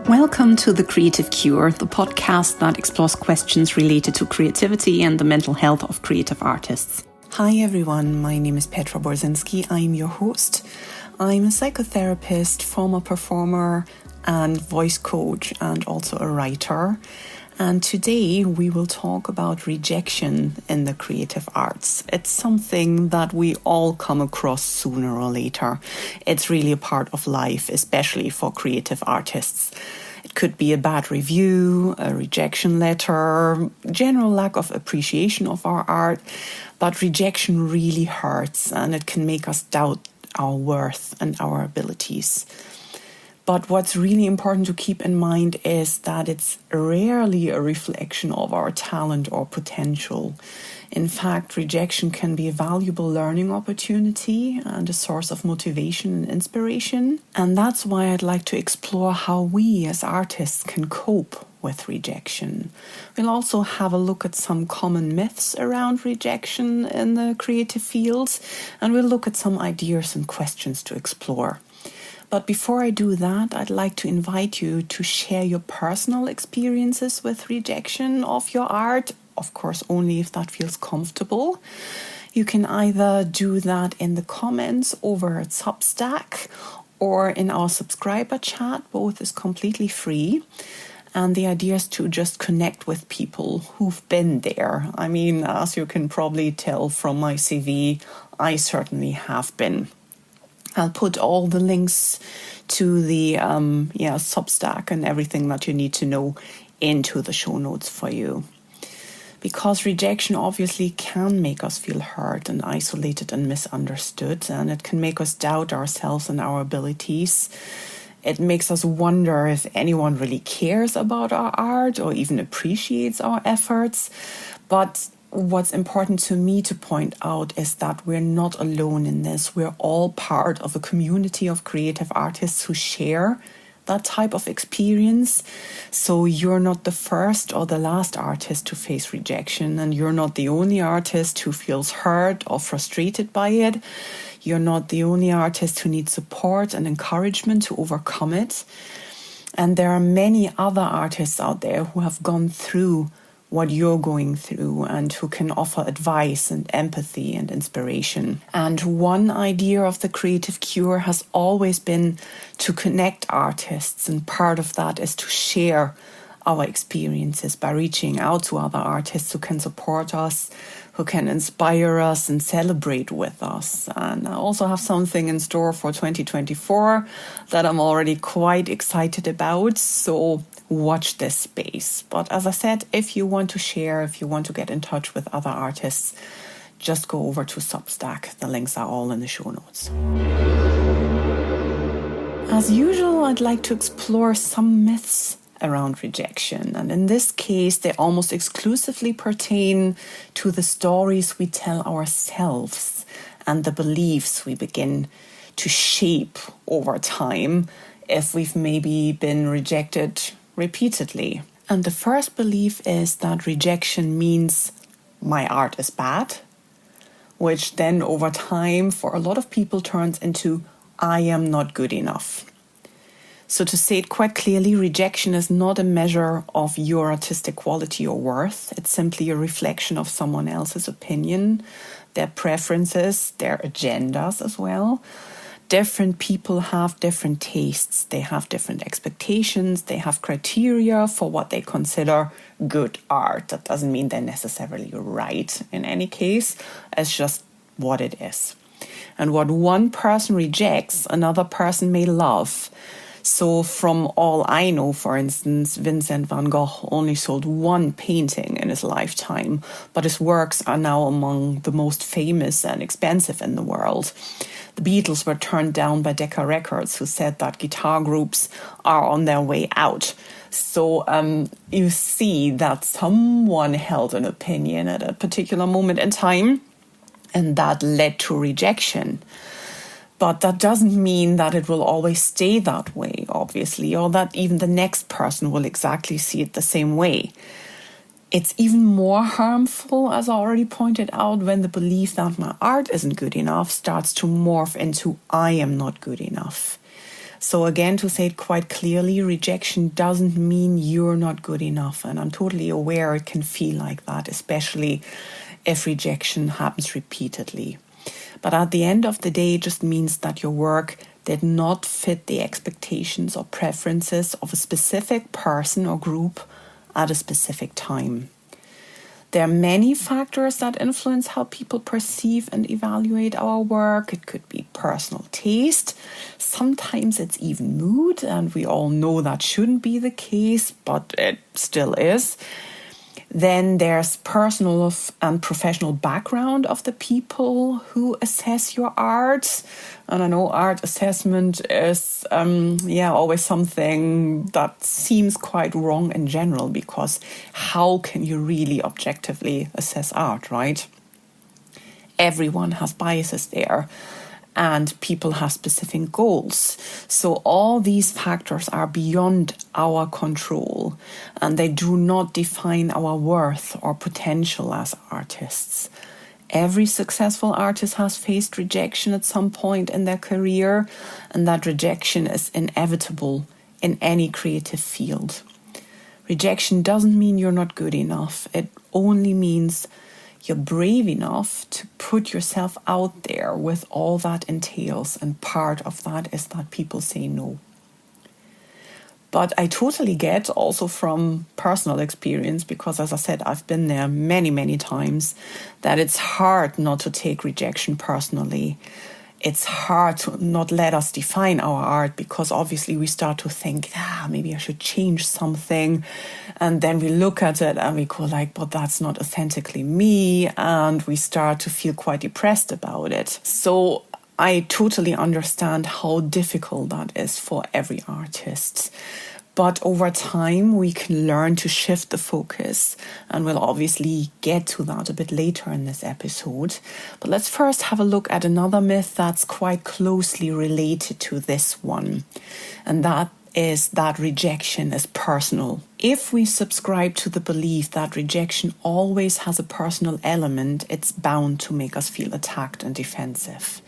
Welcome to The Creative Cure, the podcast that explores questions related to creativity and the mental health of creative artists. Hi everyone, my name is Petra Borzinski. I'm your host. I'm a psychotherapist, former performer and voice coach, and also a writer. And today we will talk about rejection in the creative arts. It's something that we all come across sooner or later. It's really a part of life, especially for creative artists. It could be a bad review, a rejection letter, general lack of appreciation of our art. But rejection really hurts, and it can make us doubt our worth and our abilities. But what's really important to keep in mind is that it's rarely a reflection of our talent or potential. In fact, rejection can be a valuable learning opportunity and a source of motivation and inspiration. And that's why I'd like to explore how we as artists can cope with rejection. We'll also have a look at some common myths around rejection in the creative fields, and we'll look at some ideas and questions to explore. But before I do that, I'd like to invite you to share your personal experiences with rejection of your art, of course, only if that feels comfortable. You can either do that in the comments over at Substack or in our subscriber chat. Both is completely free. And the idea is to just connect with people who've been there. I mean, as you can probably tell from my CV, I certainly have been. I'll put all the links to the Substack and everything that you need to know into the show notes for you. Because rejection obviously can make us feel hurt and isolated and misunderstood, and it can make us doubt ourselves and our abilities. It makes us wonder if anyone really cares about our art or even appreciates our efforts. But what's important to me to point out is that we're not alone in this. We're all part of a community of creative artists who share that type of experience. So you're not the first or the last artist to face rejection, and you're not the only artist who feels hurt or frustrated by it. You're not the only artist who needs support and encouragement to overcome it. And there are many other artists out there who have gone through what you're going through and who can offer advice and empathy and inspiration. And one idea of the Creative Cure has always been to connect artists, and part of that is to share our experiences by reaching out to other artists who can support us, who can inspire us and celebrate with us. And I also have something in store for 2024 that I'm already quite excited about, so watch this space. But as I said, if you want to share, if you want to get in touch with other artists, just go over to Substack. The links are all in the show notes. As usual, I'd like to explore some myths around rejection. And in this case, they almost exclusively pertain to the stories we tell ourselves and the beliefs we begin to shape over time if we've maybe been rejected repeatedly. And the first belief is that rejection means my art is bad, which then over time for a lot of people turns into I am not good enough. So to say it quite clearly, rejection is not a measure of your artistic quality or worth. It's simply a reflection of someone else's opinion, their preferences, their agendas as well. Different people have different tastes. They have different expectations. They have criteria for what they consider good art. That doesn't mean they're necessarily right in any case. It's just what it is. And what one person rejects, another person may love. So from all I know, for instance, Vincent van Gogh only sold one painting in his lifetime, but his works are now among the most famous and expensive in the world. The Beatles were turned down by Decca Records, who said that guitar groups are on their way out. So you see that someone held an opinion at a particular moment in time, and that led to rejection. But that doesn't mean that it will always stay that way, obviously, or that even the next person will exactly see it the same way. It's even more harmful, as I already pointed out, when the belief that my art isn't good enough starts to morph into I am not good enough. So again, to say it quite clearly, rejection doesn't mean you're not good enough. And I'm totally aware it can feel like that, especially if rejection happens repeatedly. But at the end of the day, it just means that your work did not fit the expectations or preferences of a specific person or group at a specific time. There are many factors that influence how people perceive and evaluate our work. It could be personal taste. Sometimes it's even mood, and we all know that shouldn't be the case, but it still is. Then there's personal and professional background of the people who assess your art. And I know art assessment is, always something that seems quite wrong in general, because how can you really objectively assess art, right? Everyone has biases there. And people have specific goals. So all these factors are beyond our control, and they do not define our worth or potential as artists. Every successful artist has faced rejection at some point in their career, and that rejection is inevitable in any creative field. Rejection doesn't mean you're not good enough. It only means you're brave enough to put yourself out there with all that entails, and part of that is that people say no. But I totally get also from personal experience, because as I said, I've been there many, many times, that it's hard not to take rejection personally. It's hard to not let us define our art, because obviously we start to think, maybe I should change something. And then we look at it and we go like, but that's not authentically me. And we start to feel quite depressed about it. So I totally understand how difficult that is for every artist. But over time, we can learn to shift the focus, and we'll obviously get to that a bit later in this episode. But let's first have a look at another myth that's quite closely related to this one, and that is that rejection is personal. If we subscribe to the belief that rejection always has a personal element, it's bound to make us feel attacked and defensive.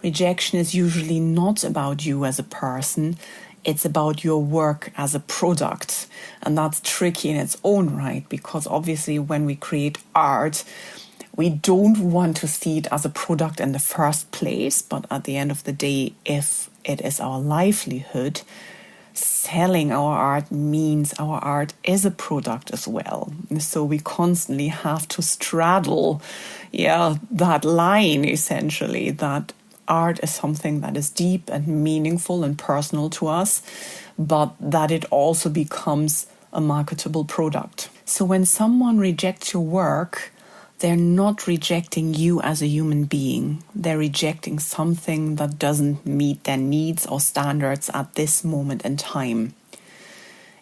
Rejection is usually not about you as a person. It's about your work as a product. And that's tricky in its own right, because obviously when we create art, we don't want to see it as a product in the first place. But at the end of the day, if it is our livelihood, selling our art means our art is a product as well. So we constantly have to straddle, that line essentially, that art is something that is deep and meaningful and personal to us, but that it also becomes a marketable product. So when someone rejects your work, they're not rejecting you as a human being. They're rejecting something that doesn't meet their needs or standards at this moment in time.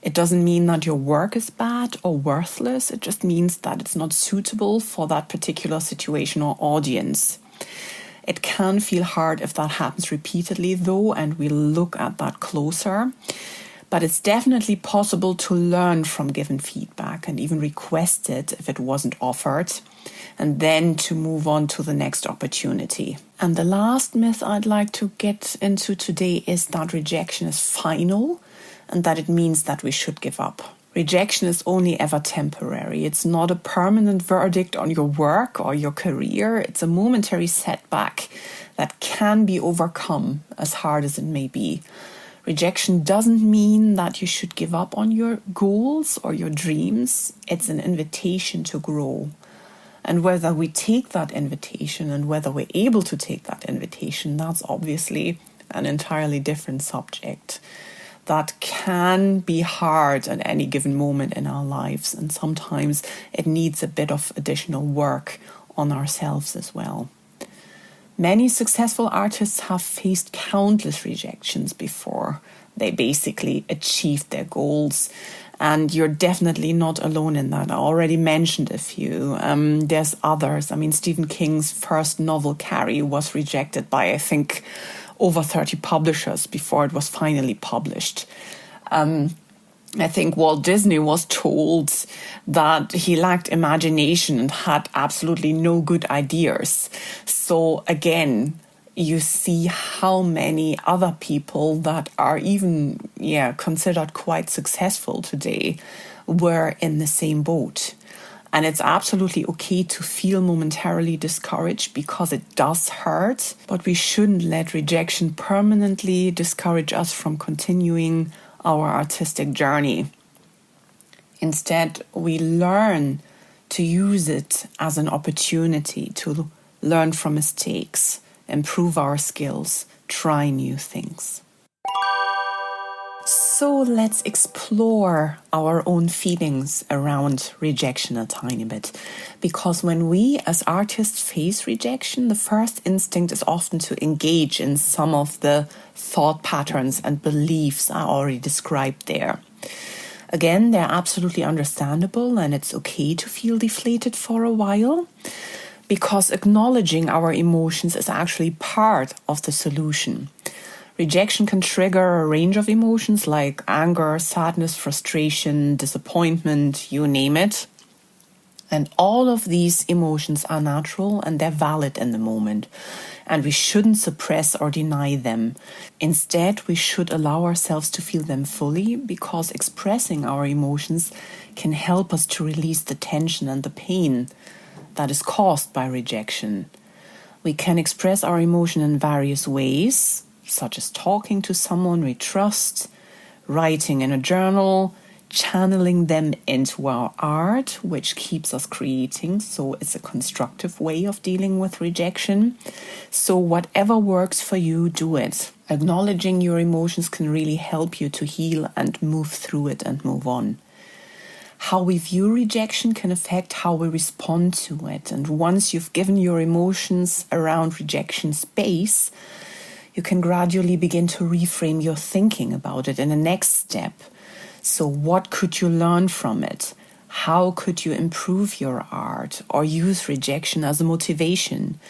It doesn't mean that your work is bad or worthless. It just means that it's not suitable for that particular situation or audience. It can feel hard if that happens repeatedly, though, and we'll look at that closer. But it's definitely possible to learn from given feedback and even request it if it wasn't offered, and then to move on to the next opportunity. And the last myth I'd like to get into today is that rejection is final and that it means that we should give up. Rejection is only ever temporary. It's not a permanent verdict on your work or your career. It's a momentary setback that can be overcome, as hard as it may be. Rejection doesn't mean that you should give up on your goals or your dreams. It's an invitation to grow. And whether we take that invitation and whether we're able to take that invitation, that's obviously an entirely different subject. That can be hard at any given moment in our lives, and sometimes it needs a bit of additional work on ourselves as well. Many successful artists have faced countless rejections before they basically achieved their goals, and you're definitely not alone in that. I already mentioned a few. There's others. Stephen King's first novel, Carrie, was rejected by, I think, over 30 publishers before it was finally published. I think Walt Disney was told that he lacked imagination and had absolutely no good ideas. So again, you see how many other people that are even considered quite successful today were in the same boat. And it's absolutely okay to feel momentarily discouraged because it does hurt, but we shouldn't let rejection permanently discourage us from continuing our artistic journey. Instead, we learn to use it as an opportunity to learn from mistakes, improve our skills, try new things. So let's explore our own feelings around rejection a tiny bit. Because when we as artists face rejection, the first instinct is often to engage in some of the thought patterns and beliefs I already described there. Again, they're absolutely understandable, and it's okay to feel deflated for a while, because acknowledging our emotions is actually part of the solution. Rejection can trigger a range of emotions like anger, sadness, frustration, disappointment, you name it. And all of these emotions are natural and they're valid in the moment. And we shouldn't suppress or deny them. Instead, we should allow ourselves to feel them fully, because expressing our emotions can help us to release the tension and the pain that is caused by rejection. We can express our emotion in various ways, such as talking to someone we trust, writing in a journal, channeling them into our art, which keeps us creating. So it's a constructive way of dealing with rejection. So whatever works for you, do it. Acknowledging your emotions can really help you to heal and move through it and move on. How we view rejection can affect how we respond to it. And once you've given your emotions around rejection space, you can gradually begin to reframe your thinking about it in the next step. So what could you learn from it? How could you improve your art or use rejection as a motivation?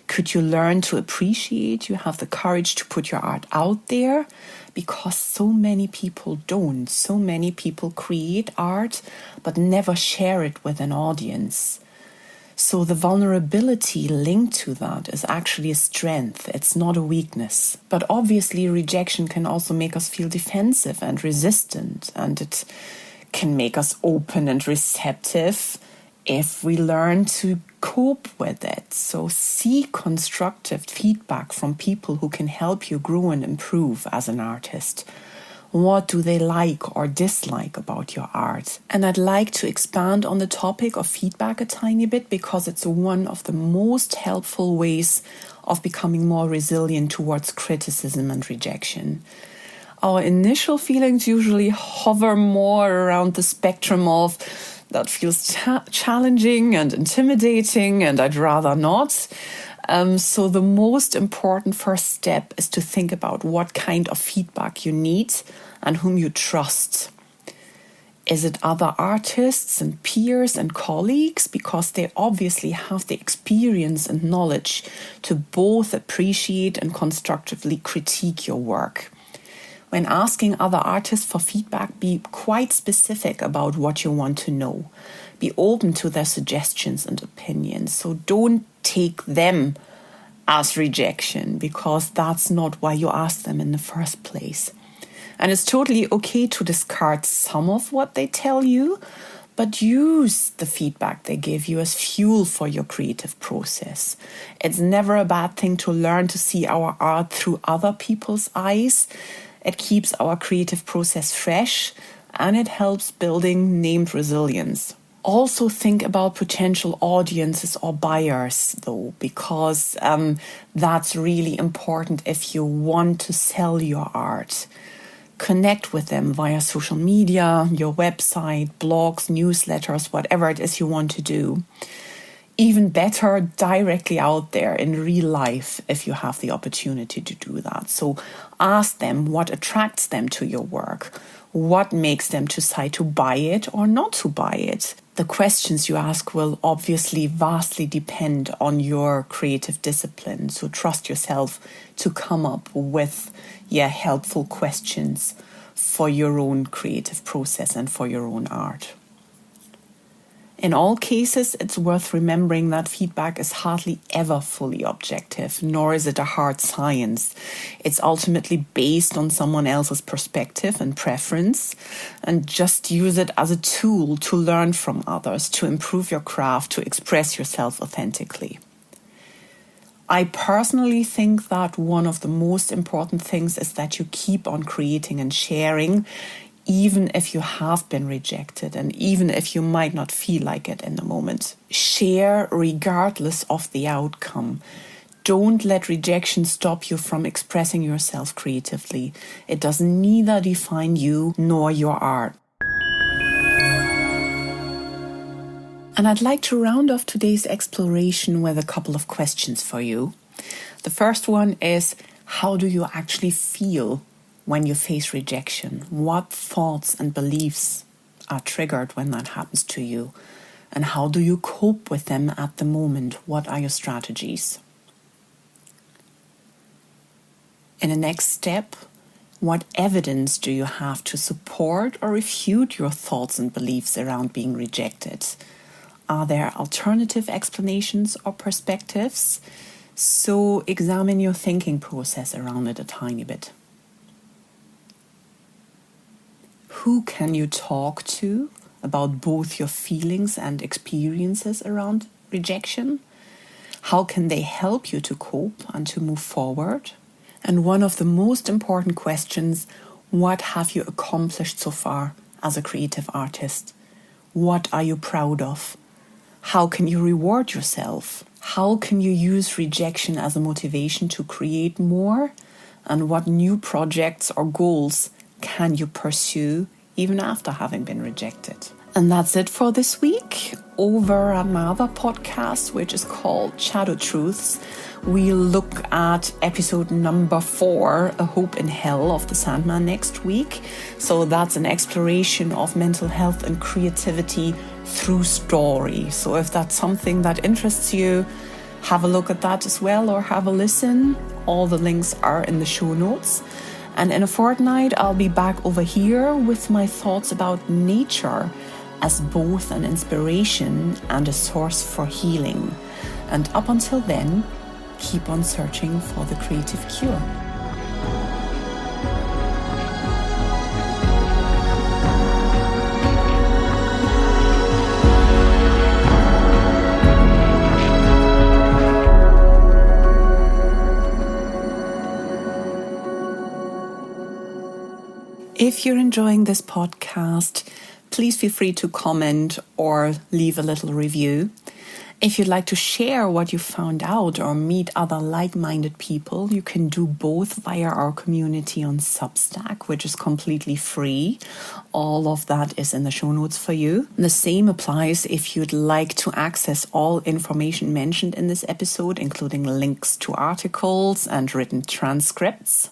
Could you learn to appreciate you have the courage to put your art out there? Because so many people don't. So many people create art but never share it with an audience. So the vulnerability linked to that is actually a strength. It's not a weakness. But obviously rejection can also make us feel defensive and resistant, and it can make us open and receptive if we learn to cope with it. So seek constructive feedback from people who can help you grow and improve as an artist. What do they like or dislike about your art? And I'd like to expand on the topic of feedback a tiny bit, because it's one of the most helpful ways of becoming more resilient towards criticism and rejection. Our initial feelings usually hover more around the spectrum of that feels challenging and intimidating, and I'd rather not. So the most important first step is to think about what kind of feedback you need and whom you trust. Is it other artists and peers and colleagues? Because they obviously have the experience and knowledge to both appreciate and constructively critique your work. When asking other artists for feedback, be quite specific about what you want to know. Be open to their suggestions and opinions. So don't take them as rejection, because that's not why you asked them in the first place. And it's totally okay to discard some of what they tell you, but use the feedback they give you as fuel for your creative process. It's never a bad thing to learn to see our art through other people's eyes. It keeps our creative process fresh, and it helps building named resilience. Also think about potential audiences or buyers, though, because that's really important if you want to sell your art. Connect with them via social media, your website, blogs, newsletters, whatever it is you want to do. Even better, directly out there in real life if you have the opportunity to do that. So ask them what attracts them to your work, what makes them decide to buy it or not to buy it. The questions you ask will obviously vastly depend on your creative discipline. So trust yourself to come up with helpful questions for your own creative process and for your own art. In all cases, it's worth remembering that feedback is hardly ever fully objective, nor is it a hard science. It's ultimately based on someone else's perspective and preference, and just use it as a tool to learn from others, to improve your craft, to express yourself authentically. I personally think that one of the most important things is that you keep on creating and sharing, even if you have been rejected and even if you might not feel like it in the moment. Share regardless of the outcome. Don't let rejection stop you from expressing yourself creatively. It does neither define you nor your art. And I'd like to round off today's exploration with a couple of questions for you. The first one is, how do you actually feel when you face rejection? What thoughts and beliefs are triggered when that happens to you? And how do you cope with them at the moment? What are your strategies? In the next step, what evidence do you have to support or refute your thoughts and beliefs around being rejected? Are there alternative explanations or perspectives? So examine your thinking process around it a tiny bit. Who can you talk to about both your feelings and experiences around rejection? How can they help you to cope and to move forward? And one of the most important questions, what have you accomplished so far as a creative artist? What are you proud of? How can you reward yourself? How can you use rejection as a motivation to create more? And what new projects or goals can you pursue even after having been rejected? And that's it for this week. Over another podcast, which is called Shadow Truths, we look at episode number 4, A Hope in Hell of the Sandman, next week. So that's an exploration of mental health and creativity through story. So if that's something that interests you, have a look at that as well, or have a listen. All the links are in the show notes. And in a fortnight, I'll be back over here with my thoughts about nature as both an inspiration and a source for healing. And up until then, keep on searching for the creative cure. If you're enjoying this podcast, please feel free to comment or leave a little review. If you'd like to share what you found out or meet other like-minded people, you can do both via our community on Substack, which is completely free. All of that is in the show notes for you. The same applies if you'd like to access all information mentioned in this episode, including links to articles and written transcripts.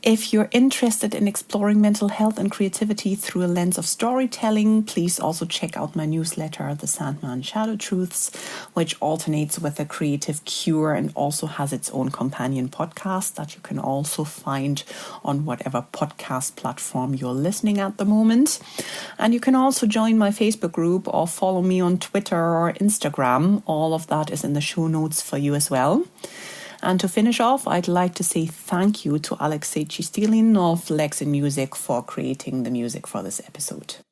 If you're interested in exploring mental health and creativity through a lens of storytelling, please also check out my newsletter, The Sandman Shadow Truths, which alternates with a creative cure and also has its own companion podcast that you can also find on whatever podcast platform you're listening at the moment. And you can also join my Facebook group or follow me on Twitter or Instagram. All of that is in the show notes for you as well. And to finish off, I'd like to say thank you to Alexei Chistilin of Lex in Music for creating the music for this episode.